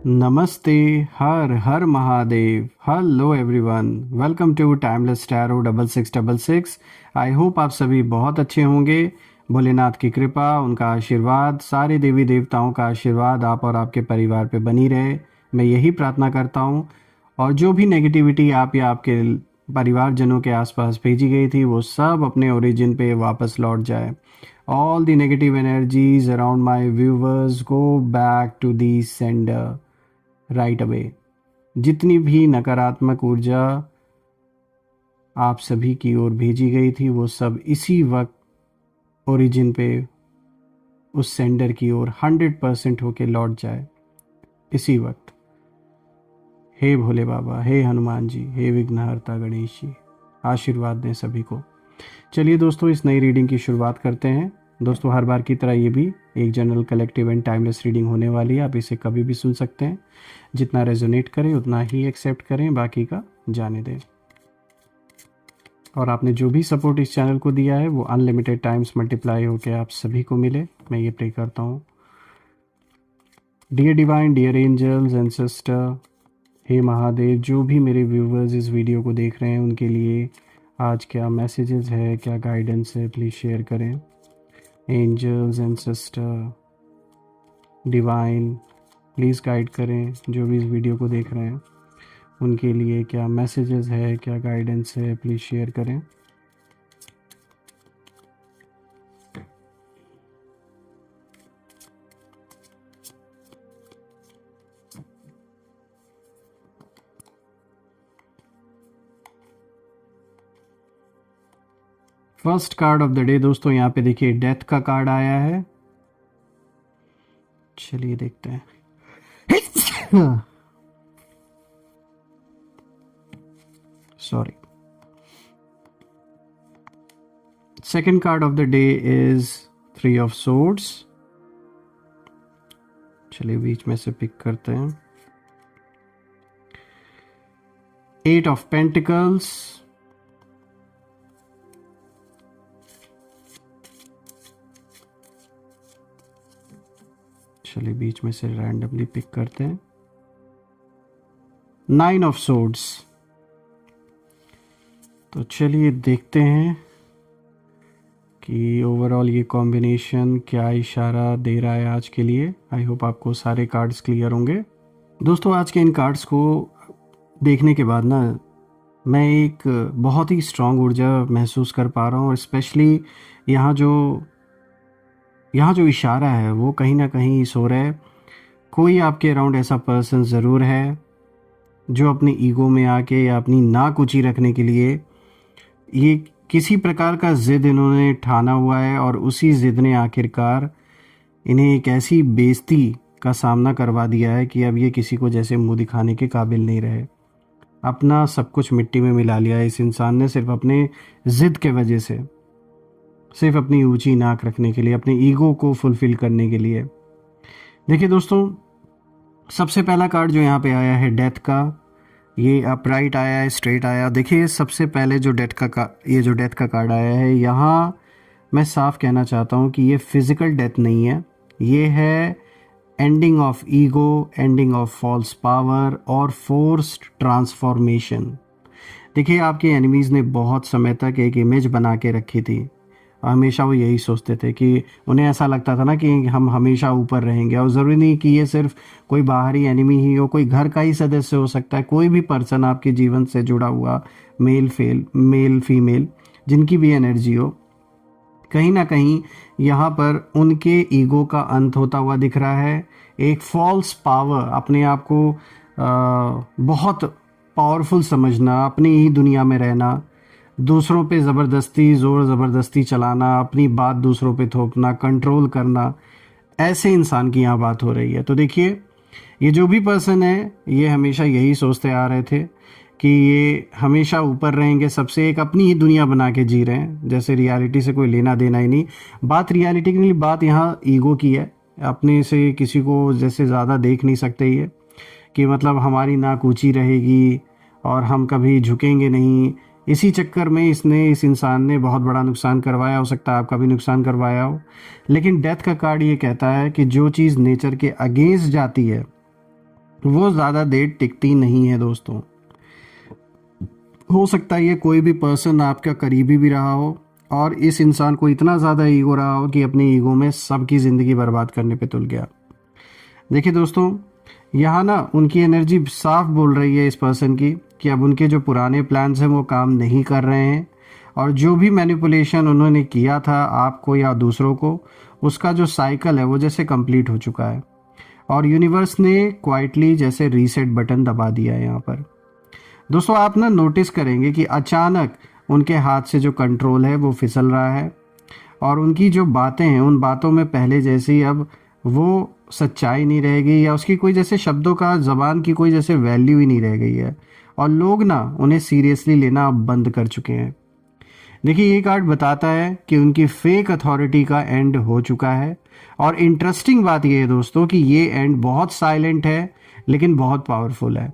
नमस्ते। हर हर Mahadev. Hello everyone, welcome to timeless tarot 6666। I hope आप सभी बहुत अच्छे होंगे। भोलेनाथ की कृपा, उनका आशीर्वाद, सारे देवी देवताओं का आशीर्वाद आप और आपके परिवार पे बनी रहे, मैं यही प्रार्थना करता हूँ। और जो भी नेगेटिविटी आप या आपके परिवारजनों के आसपास भेजी गई थी वो सब अपने ओरिजिन पे वापस लौट जाए। All the negative energies around my viewers go back to the sender right away. जितनी भी नकारात्मक ऊर्जा आप सभी की ओर भेजी गई थी वो सब इसी वक्त ओरिजिन पे उस सेंडर की ओर 100% होके लौट जाए इसी वक्त। हे भोले बाबा, हे हनुमान जी, हे विघ्नहर्ता गणेश जी, आशीर्वाद दें सभी को। चलिए दोस्तों, इस नई रीडिंग की शुरुआत करते हैं। दोस्तों, हर बार की तरह ये भी एक general collective and timeless reading होने वाली है। आप इसे कभी भी सुन सकते हैं। जितना रेजोनेट करें उतना ही एक्सेप्ट करें, बाकी का जाने दें। और आपने जो भी सपोर्ट इस चैनल को दिया है वो अनलिमिटेड टाइम्स मल्टीप्लाई होकर आप सभी को मिले, मैं ये प्रे करता हूँ। Dear divine, dear angels and sister, हे महादेव, जो भी मेरे व्यूवर्स इस वीडियो को देख रहे हैं उनके लिए आज क्या मैसेजेस है, क्या गाइडेंस है, प्लीज़ शेयर करें। Angels and sister divine, please guide करें जो भी इस वीडियो को देख रहे हैं उनके लिए क्या मैसेजेस है, क्या गाइडेंस है, प्लीज़ शेयर करें। First card of the day दोस्तों, यहाँ पे देखिए डेथ का कार्ड आया है। चलिए देखते हैं। Sorry. Second card of the day is 3 of swords. चलिए बीच में से पिक करते हैं। 8 ऑफ पेंटिकल्स। चलिए बीच में से रैंडमली पिक करते हैं। 9 ऑफ सोर्ड्स। तो चलिए देखते हैं कि ओवरऑल ये कॉम्बिनेशन क्या इशारा दे रहा है आज के लिए। आई होप आपको सारे कार्ड्स क्लियर होंगे। दोस्तों, आज के इन कार्ड्स को देखने के बाद ना मैं एक बहुत ही स्ट्रांग ऊर्जा महसूस कर पा रहा हूँ। और स्पेशली यहाँ जो इशारा है वो कहीं ना कहीं इस हो रहा है, कोई आपके अराउंड ऐसा पर्सन ज़रूर है जो अपनी ईगो में आके या अपनी नाकुची रखने के लिए ये किसी प्रकार का ज़िद इन्होंने ठाना हुआ है। और उसी ज़िद ने आखिरकार इन्हें एक ऐसी बेइज्जती का सामना करवा दिया है कि अब ये किसी को जैसे मुंह दिखाने के काबिल नहीं रहे। अपना सब कुछ मिट्टी में मिला लिया है इस इंसान ने, सिर्फ अपने ज़िद के वजह से, सिर्फ अपनी ऊंची नाक रखने के लिए, अपने ईगो को फुलफिल करने के लिए। देखिए दोस्तों, सबसे पहला कार्ड जो यहाँ पे आया है डेथ का, ये अपराइट आया है, स्ट्रेट आया। देखिए सबसे पहले जो डेथ का कार्ड आया है, यहाँ मैं साफ कहना चाहता हूँ कि ये फिज़िकल डेथ नहीं है, ये है ending of ego, ending of false power और फोर्स्ड ट्रांसफॉर्मेशन। देखिए आपके एनिमीज़ ने बहुत समय तक एक इमेज बना के रखी थी। हमेशा वो यही सोचते थे कि उन्हें ऐसा लगता था ना कि हम हमेशा ऊपर रहेंगे। और ज़रूरी नहीं कि ये सिर्फ कोई बाहरी एनिमी ही हो, कोई घर का ही सदस्य हो सकता है, कोई भी पर्सन आपके जीवन से जुड़ा हुआ, मेल फीमेल, जिनकी भी एनर्जी हो, कहीं ना कहीं यहाँ पर उनके ईगो का अंत होता हुआ दिख रहा है। एक फॉल्स पावर, अपने आप को बहुत पावरफुल समझना, अपनी ही दुनिया में रहना, दूसरों पे ज़बरदस्ती चलाना, अपनी बात दूसरों पे थोपना, कंट्रोल करना, ऐसे इंसान की यहाँ बात हो रही है। तो देखिए ये जो भी पर्सन है ये हमेशा यही सोचते आ रहे थे कि ये हमेशा ऊपर रहेंगे सबसे, एक अपनी ही दुनिया बना के जी रहे हैं, जैसे रियलिटी से कोई लेना देना ही नहीं। बात रियलिटी की नहीं, बात यहाँ ईगो की है। अपने से किसी को जैसे ज़्यादा देख नहीं सकते ये, कि मतलब हमारी नाक ऊंची रहेगी और हम कभी झुकेंगे नहीं। इसी चक्कर में इस इंसान ने बहुत बड़ा नुकसान करवाया, हो सकता है आपका भी नुकसान करवाया हो। लेकिन डेथ का कार्ड ये कहता है कि जो चीज़ नेचर के अगेंस्ट जाती है वो ज़्यादा देर टिकती नहीं है दोस्तों। हो सकता है ये कोई भी पर्सन आपका करीबी भी रहा हो और इस इंसान को इतना ज़्यादा ईगो रहा हो कि अपनी ईगो में सबकी ज़िंदगी बर्बाद करने पे तुल गया। देखिए दोस्तों, यहाँ ना उनकी एनर्जी साफ बोल रही है इस पर्सन की कि अब उनके जो पुराने प्लान्स हैं वो काम नहीं कर रहे हैं, और जो भी मैनिपुलेशन उन्होंने किया था आपको या दूसरों को, उसका जो साइकिल है वो जैसे कंप्लीट हो चुका है और यूनिवर्स ने क्वाइटली जैसे रीसेट बटन दबा दिया है यहाँ पर। दोस्तों आप ना नोटिस करेंगे कि अचानक उनके हाथ से जो कंट्रोल है वो फिसल रहा है और उनकी जो बातें हैं उन बातों में पहले जैसी अब वो सच्चाई नहीं रहेगी, या उसकी कोई जैसे शब्दों का ज़बान की कोई जैसे वैल्यू ही नहीं रह गई है और लोग ना उन्हें सीरियसली लेना अब बंद कर चुके हैं। देखिए ये कार्ड बताता है कि उनकी फेक अथॉरिटी का एंड हो चुका है, और इंटरेस्टिंग बात यह है दोस्तों कि ये एंड बहुत साइलेंट है लेकिन बहुत पावरफुल है।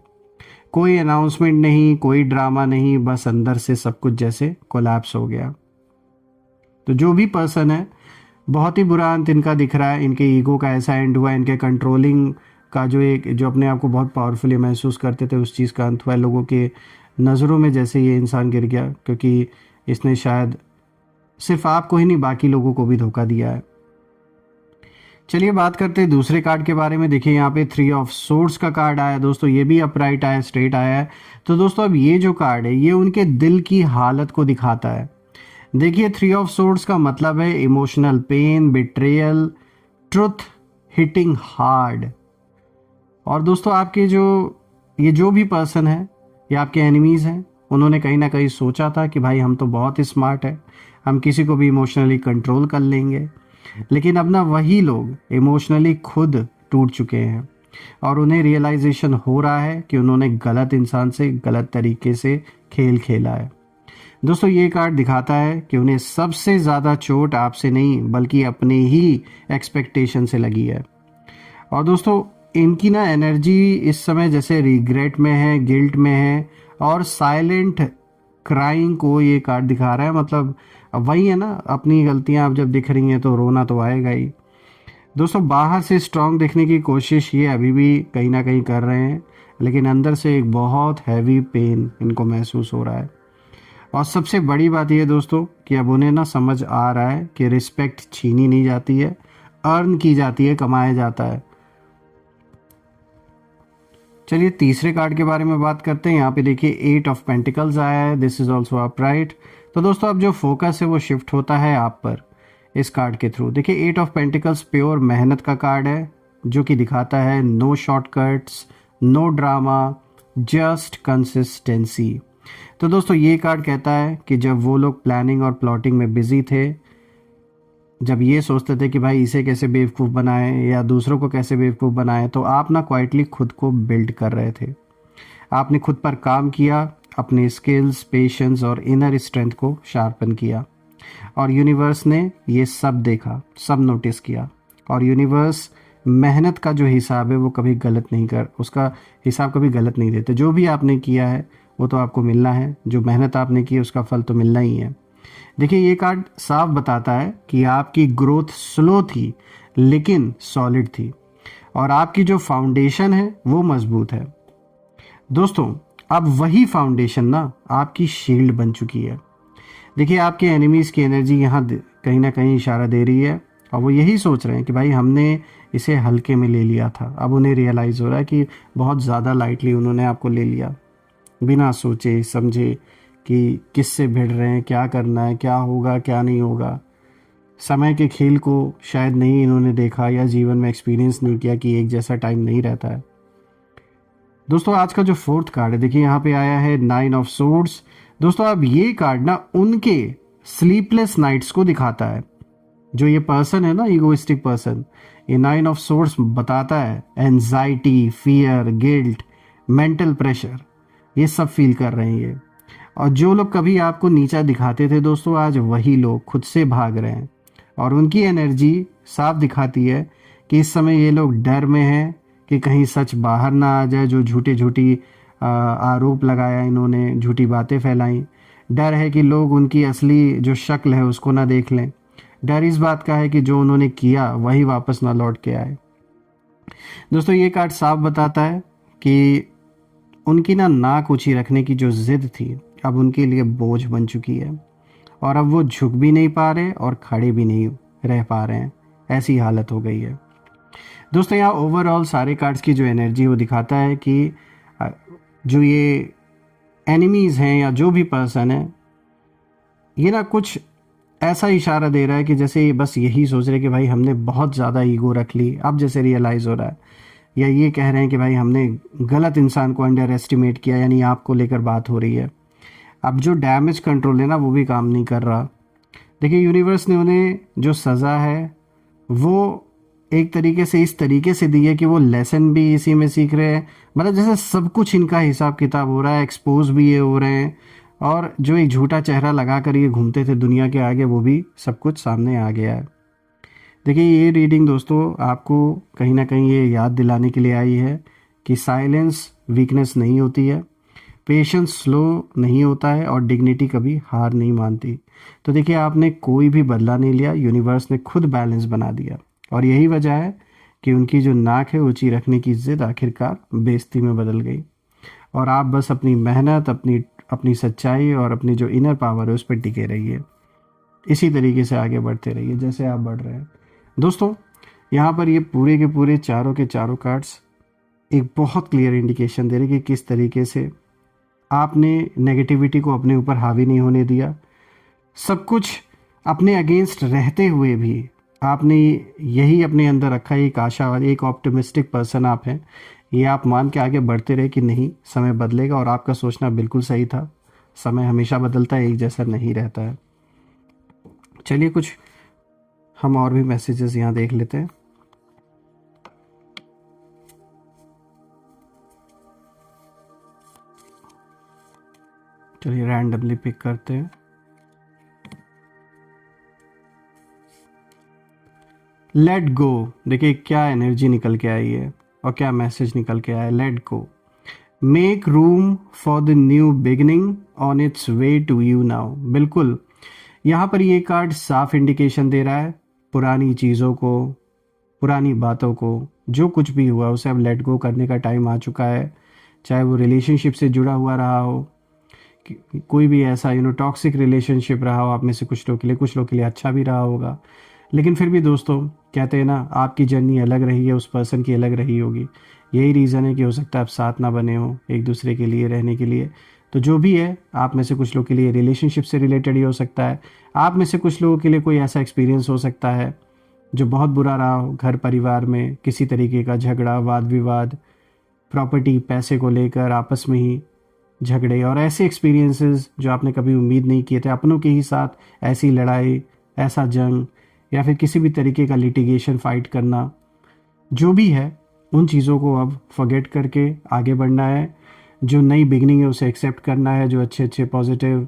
कोई अनाउंसमेंट नहीं, कोई ड्रामा नहीं, बस अंदर से सब कुछ जैसे कोलैप्स हो गया। तो जो भी पर्सन है, बहुत ही बुरा अंत इनका दिख रहा है। इनके ईगो का ऐसा एंड हुआ, इनके कंट्रोलिंग का जो अपने आप को बहुत पावरफुली महसूस करते थे उस चीज़ का अंत हुआ। लोगों के नज़रों में जैसे ये इंसान गिर गया, क्योंकि इसने शायद सिर्फ आपको ही नहीं बाकी लोगों को भी धोखा दिया है। चलिए बात करते हैं दूसरे कार्ड के बारे में। देखिए यहाँ पे 3 ऑफ सोर्ड्स का कार्ड आया दोस्तों, ये भी अपराइट आया, स्ट्रेट आया है। तो दोस्तों अब ये जो कार्ड है ये उनके दिल की हालत को दिखाता है। देखिए 3 ऑफ सोर्ड्स का मतलब है emotional pain, betrayal, truth hitting hard. और दोस्तों आपके ये जो भी पर्सन है, ये आपके एनिमीज़ हैं, उन्होंने कहीं ना कहीं सोचा था कि भाई हम तो बहुत ही स्मार्ट है, हम किसी को भी इमोशनली कंट्रोल कर लेंगे। लेकिन अब ना वही लोग इमोशनली खुद टूट चुके हैं और उन्हें रियलाइजेशन हो रहा है कि उन्होंने गलत इंसान से गलत तरीके से खेल खेला है। दोस्तों ये कार्ड दिखाता है कि उन्हें सबसे ज़्यादा चोट आपसे नहीं बल्कि अपने ही एक्सपेक्टेशन से लगी है। और दोस्तों इनकी ना एनर्जी इस समय जैसे रिग्रेट में है, गिल्ट में है और साइलेंट क्राइंग को ये कार्ड दिखा रहा है। मतलब वही है ना, अपनी गलतियां आप जब दिख रही हैं तो रोना तो आएगा ही। दोस्तों बाहर से स्ट्रांग दिखने की कोशिश ये अभी भी कहीं ना कहीं कर रहे हैं, लेकिन अंदर से एक बहुत हैवी पेन इनको महसूस हो रहा है। और सबसे बड़ी बात यह दोस्तों कि अब उन्हें ना समझ आ रहा है कि रिस्पेक्ट छीनी नहीं जाती है, अर्न की जाती है, कमाया जाता है। चलिए तीसरे कार्ड के बारे में बात करते हैं। यहाँ पे देखिए 8 ऑफ पेंटिकल्स आया है, दिस इज ऑल्सो अपराइट। तो दोस्तों अब जो फोकस है वो शिफ्ट होता है आप पर इस कार्ड के थ्रू। देखिए 8 ऑफ पेंटिकल्स प्योर मेहनत का कार्ड है, जो कि दिखाता है no shortcuts, no drama, just consistency. तो दोस्तों ये कार्ड कहता है कि जब वो लोग प्लानिंग और प्लॉटिंग में बिजी थे, जब ये सोचते थे कि भाई इसे कैसे बेवकूफ़ बनाएं या दूसरों को कैसे बेवकूफ़ बनाएं, तो आप ना क्वाइटली खुद को बिल्ड कर रहे थे। आपने खुद पर काम किया, अपने स्किल्स, पेशेंस और इनर स्ट्रेंथ को शार्पन किया, और यूनिवर्स ने ये सब देखा, सब नोटिस किया। और यूनिवर्स मेहनत का जो हिसाब है वो कभी गलत नहीं उसका हिसाब कभी गलत नहीं देते। जो भी आपने किया है वो तो आपको मिलना है, जो मेहनत आपने की उसका फल तो मिलना ही है। देखिए ये कार्ड साफ बताता है कि आपकी ग्रोथ स्लो थी लेकिन सॉलिड थी, और आपकी जो फाउंडेशन है वो मजबूत है। दोस्तों अब वही फाउंडेशन ना आपकी शील्ड बन चुकी है। देखिए आपके एनिमीज़ की एनर्जी यहाँ कहीं ना कहीं इशारा दे रही है, और वो यही सोच रहे हैं कि भाई हमने इसे हल्के में ले लिया था। अब उन्हें रियलाइज़ हो रहा है कि बहुत ज़्यादा लाइटली उन्होंने आपको ले लिया, बिना सोचे समझे कि किससे भिड़ रहे हैं, क्या करना है, क्या होगा क्या नहीं होगा। समय के खेल को शायद नहीं इन्होंने देखा या जीवन में एक्सपीरियंस नहीं किया कि एक जैसा टाइम नहीं रहता है। दोस्तों आज का जो फोर्थ कार्ड है, देखिए यहाँ पे आया है 9 ऑफ सोर्ड्स। दोस्तों अब ये कार्ड ना उनके स्लीपलेस नाइट्स को दिखाता है। जो ये पर्सन है ना, ईगोइस्टिक पर्सन, ये 9 ऑफ सोर्ड्स बताता है anxiety, fear, guilt, mental pressure, ये सब फील कर रहे हैं ये। और जो लोग कभी आपको नीचा दिखाते थे दोस्तों, आज वही लोग खुद से भाग रहे हैं, और उनकी एनर्जी साफ दिखाती है कि इस समय ये लोग डर में हैं कि कहीं सच बाहर ना आ जाए। जो झूठी आरोप लगाया इन्होंने, झूठी बातें फैलाई, डर है कि लोग उनकी असली जो शक्ल है उसको ना देख लें। डर इस बात का है कि जो उन्होंने किया वही वापस ना लौट के आए। दोस्तों ये कार्ड साफ बताता है कि उनकी ना कुछ ही रखने की जो ज़िद थी अब उनके लिए बोझ बन चुकी है, और अब वो झुक भी नहीं पा रहे और खड़े भी नहीं रह पा रहे हैं, ऐसी हालत हो गई है। दोस्तों यहाँ ओवरऑल सारे कार्ड्स की जो एनर्जी वो दिखाता है कि जो ये एनिमीज़ हैं या जो भी पर्सन है, ये ना कुछ ऐसा इशारा दे रहा है कि जैसे ये बस यही सोच रहे कि भाई हमने बहुत ज़्यादा ईगो रख ली, अब जैसे रियलाइज़ हो रहा है, या ये कह रहे हैं कि भाई हमने गलत इंसान को अंडर एस्टिमेट किया, यानी आपको लेकर बात हो रही है। अब जो डैमेज कंट्रोल है ना वो भी काम नहीं कर रहा। देखिए यूनिवर्स ने उन्हें जो सज़ा है वो एक तरीके से इस तरीके से दी है कि वो लेसन भी इसी में सीख रहे हैं, मतलब जैसे सब कुछ इनका हिसाब किताब हो रहा है, एक्सपोज भी ये हो रहे हैं, और जो एक झूठा चेहरा लगा कर ये घूमते थे दुनिया के आगे वो भी सब कुछ सामने आ गया है। देखिए ये रीडिंग दोस्तों आपको कहीं ना कहीं ये याद दिलाने के लिए आई है कि साइलेंस वीकनेस नहीं होती है, पेशेंस स्लो नहीं होता है, और डिग्निटी कभी हार नहीं मानती। तो देखिए आपने कोई भी बदला नहीं लिया, यूनिवर्स ने खुद बैलेंस बना दिया, और यही वजह है कि उनकी जो नाक है ऊंची रखने की जिद आखिरकार बेइज्जती में बदल गई, और आप बस अपनी मेहनत, अपनी अपनी सच्चाई और अपनी जो इनर पावर है उस पर टिके रहिए, इसी तरीके से आगे बढ़ते रहिए जैसे आप बढ़ रहे हैं। दोस्तों यहाँ पर ये पूरे के पूरे चारों के चारों कार्ड्स एक बहुत क्लियर इंडिकेशन दे रहे कि किस तरीके से आपने नेगेटिविटी को अपने ऊपर हावी नहीं होने दिया, सब कुछ अपने अगेंस्ट रहते हुए भी आपने यही अपने अंदर रखा, एक आशावादी, एक ऑप्टिमिस्टिक पर्सन आप हैं, ये आप मान के आगे बढ़ते रहे कि नहीं समय बदलेगा, और आपका सोचना बिल्कुल सही था, समय हमेशा बदलता है, एक जैसा नहीं रहता है। चलिए कुछ हम और भी मैसेजेस यहाँ देख लेते हैं। चलिए रैंडमली पिक करते हैं। लेट गो, देखिए क्या एनर्जी निकल के आई है और क्या मैसेज निकल के आया है। Let go, make room for the new beginning on its way to you now. बिल्कुल यहाँ पर ये कार्ड साफ इंडिकेशन दे रहा है, पुरानी चीज़ों को, पुरानी बातों को, जो कुछ भी हुआ उसे अब लेट गो करने का टाइम आ चुका है। चाहे वो रिलेशनशिप से जुड़ा हुआ रहा हो, कोई भी ऐसा टॉक्सिक रिलेशनशिप रहा हो आप में से कुछ लोग के लिए अच्छा भी रहा होगा, लेकिन फिर भी दोस्तों कहते हैं ना आपकी जर्नी अलग रही है, उस पर्सन की अलग रही होगी। यही रीज़न है कि हो सकता है आप साथ ना बने हो एक दूसरे के लिए रहने के लिए। तो जो भी है, आप में से कुछ लोग के लिए रिलेशनशिप से रिलेटेड ही हो सकता है, आप में से कुछ लोगों के लिए कोई ऐसा एक्सपीरियंस हो सकता है जो बहुत बुरा रहा हो, घर परिवार में किसी तरीके का झगड़ा, वाद विवाद, प्रॉपर्टी, पैसे को लेकर आपस में ही झगड़े, और ऐसे एक्सपीरियंसेस जो आपने कभी उम्मीद नहीं किए थे, अपनों के ही साथ ऐसी लड़ाई, ऐसा जंग, या फिर किसी भी तरीके का लिटिगेशन फाइट करना, जो भी है उन चीज़ों को अब फॉरगेट करके आगे बढ़ना है। जो नई बिगनिंग है उसे एक्सेप्ट करना है, जो अच्छे अच्छे पॉजिटिव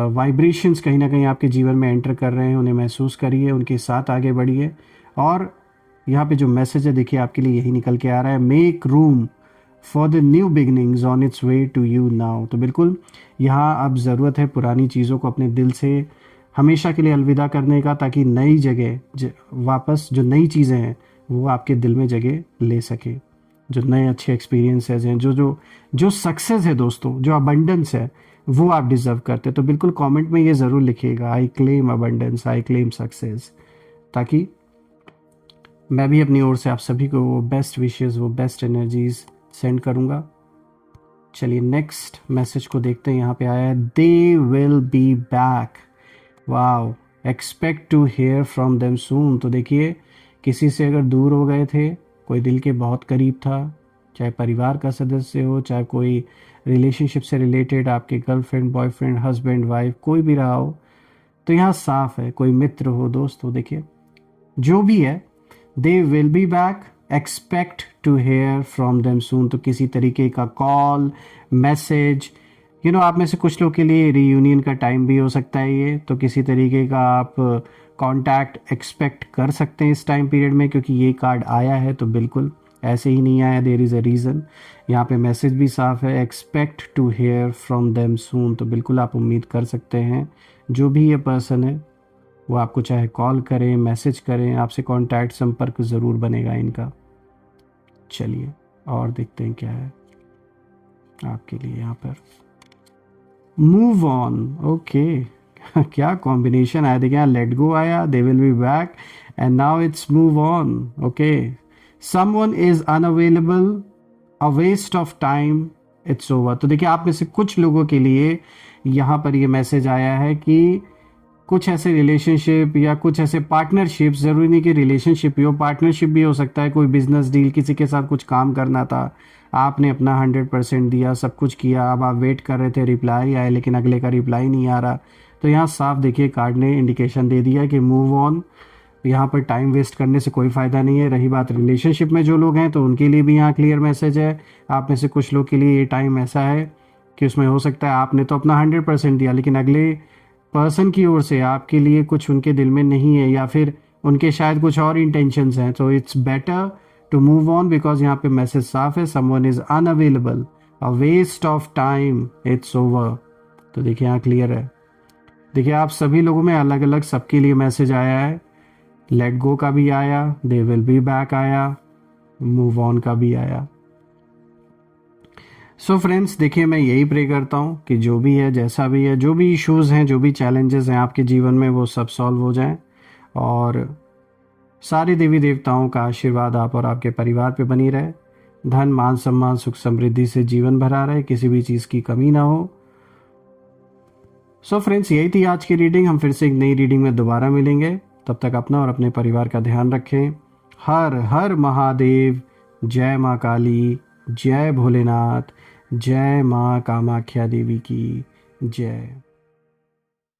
वाइब्रेशंस कहीं ना कहीं आपके जीवन में एंटर कर रहे हैं उन्हें महसूस करिए, उनके साथ आगे बढ़िए। और यहाँ पे जो मैसेज है देखिए आपके लिए यही निकल के आ रहा है, make room for the new beginnings on its way to you now. तो बिल्कुल यहाँ अब ज़रूरत है पुरानी चीज़ों को अपने दिल से हमेशा के लिए अलविदा करने का, ताकि नई जगह वापस जो नई चीज़ें हैं वो आपके दिल में जगह ले सके, जो नए अच्छे एक्सपीरियंसेस हैं, जो सक्सेस है दोस्तों, जो अबंडेंस है वो आप डिज़र्व करते हैं। तो बिल्कुल कमेंट में ये ज़रूर लिखिएगा, I claim abundance, I claim success, ताकि मैं भी अपनी ओर से आप सभी को वो बेस्ट विशेस, वो बेस्ट एनर्जीज सेंड करूँगा। चलिए नेक्स्ट मैसेज को देखते हैं। यहाँ पे आया है, they will be back, wow, expect to hear from them soon. तो देखिए किसी से अगर दूर हो गए थे, कोई दिल के बहुत करीब था, चाहे परिवार का सदस्य हो, चाहे कोई रिलेशनशिप से रिलेटेड आपके गर्लफ्रेंड, बॉयफ्रेंड, हस्बैंड, वाइफ, कोई भी रहा हो, तो यहाँ साफ है, कोई मित्र हो, दोस्त हो, देखिए जो भी है, they will be back, expect to hear from them soon. तो किसी तरीके का कॉल, मैसेज, आप में से कुछ लोग के लिए रीयूनियन का टाइम भी हो सकता है ये, तो किसी तरीके का आप कांटेक्ट एक्सपेक्ट कर सकते हैं इस टाइम पीरियड में, क्योंकि ये कार्ड आया है तो बिल्कुल ऐसे ही नहीं आया, देयर इज़ अ रीज़न। यहाँ पे मैसेज भी साफ है, expect to hear from them soon. तो बिल्कुल आप उम्मीद कर सकते हैं जो भी ये पर्सन है वो आपको चाहे कॉल करें, मैसेज करें, आपसे कांटेक्ट, संपर्क ज़रूर बनेगा इनका। चलिए और देखते हैं क्या है आपके लिए यहाँ पर। मूव ऑन, ओके क्या कॉम्बिनेशन आया, देखिए यहाँ लेट गो आया, they will be back, and now it's move on. Okay, someone is unavailable, a waste of time, it's over. तो देखिए आप में से कुछ लोगों के लिए यहाँ पर ये मैसेज आया है कि कुछ ऐसे रिलेशनशिप या कुछ ऐसे पार्टनरशिप, ज़रूरी नहीं कि रिलेशनशिप ही हो, पार्टनरशिप भी हो सकता है, कोई बिजनेस डील, किसी के साथ कुछ काम करना था, आपने अपना 100% दिया, सब कुछ किया, अब आप वेट कर रहे थे रिप्लाई आए, लेकिन अगले का रिप्लाई नहीं आ रहा। तो यहाँ साफ देखिए कार्ड ने इंडिकेशन दे दिया कि मूव ऑन, यहाँ पर टाइम वेस्ट करने से कोई फ़ायदा नहीं है। रही बात रिलेशनशिप में जो लोग हैं, तो उनके लिए भी यहाँ क्लियर मैसेज है। आप में से कुछ लोग के लिए ये टाइम ऐसा है कि उसमें हो सकता है आपने तो अपना 100% दिया, लेकिन अगले पर्सन की ओर से आपके लिए कुछ उनके दिल में नहीं है, या फिर उनके शायद कुछ और इंटेंशंस हैं। तो it's better to move on, because यहाँ पे मैसेज साफ है, someone is unavailable, a waste of time, it's over. तो देखिए यहाँ क्लियर है। देखिए आप सभी लोगों में अलग अलग सबके लिए मैसेज आया है। लेट गो का भी आया, दे विल बी बैक आया, मूव ऑन का भी आया। सो फ्रेंड्स, देखिए मैं यही प्रे करता हूँ कि जो भी है, जैसा भी है, जो भी इश्यूज़ हैं, जो भी चैलेंजेस हैं आपके जीवन में, वो सब सॉल्व हो जाएं, और सारे देवी देवताओं का आशीर्वाद आप और आपके परिवार पे बनी रहे। धन, मान, सम्मान, सुख समृद्धि से जीवन भरा रहे, किसी भी चीज़ की कमी ना हो। सो फ्रेंड्स, यही थी आज की रीडिंग। हम फिर से एक नई रीडिंग में दोबारा मिलेंगे। तब तक अपना और अपने परिवार का ध्यान रखें। हर हर महादेव। जय माँ काली, जय भोलेनाथ, जय माँ कामाख्या देवी की जय।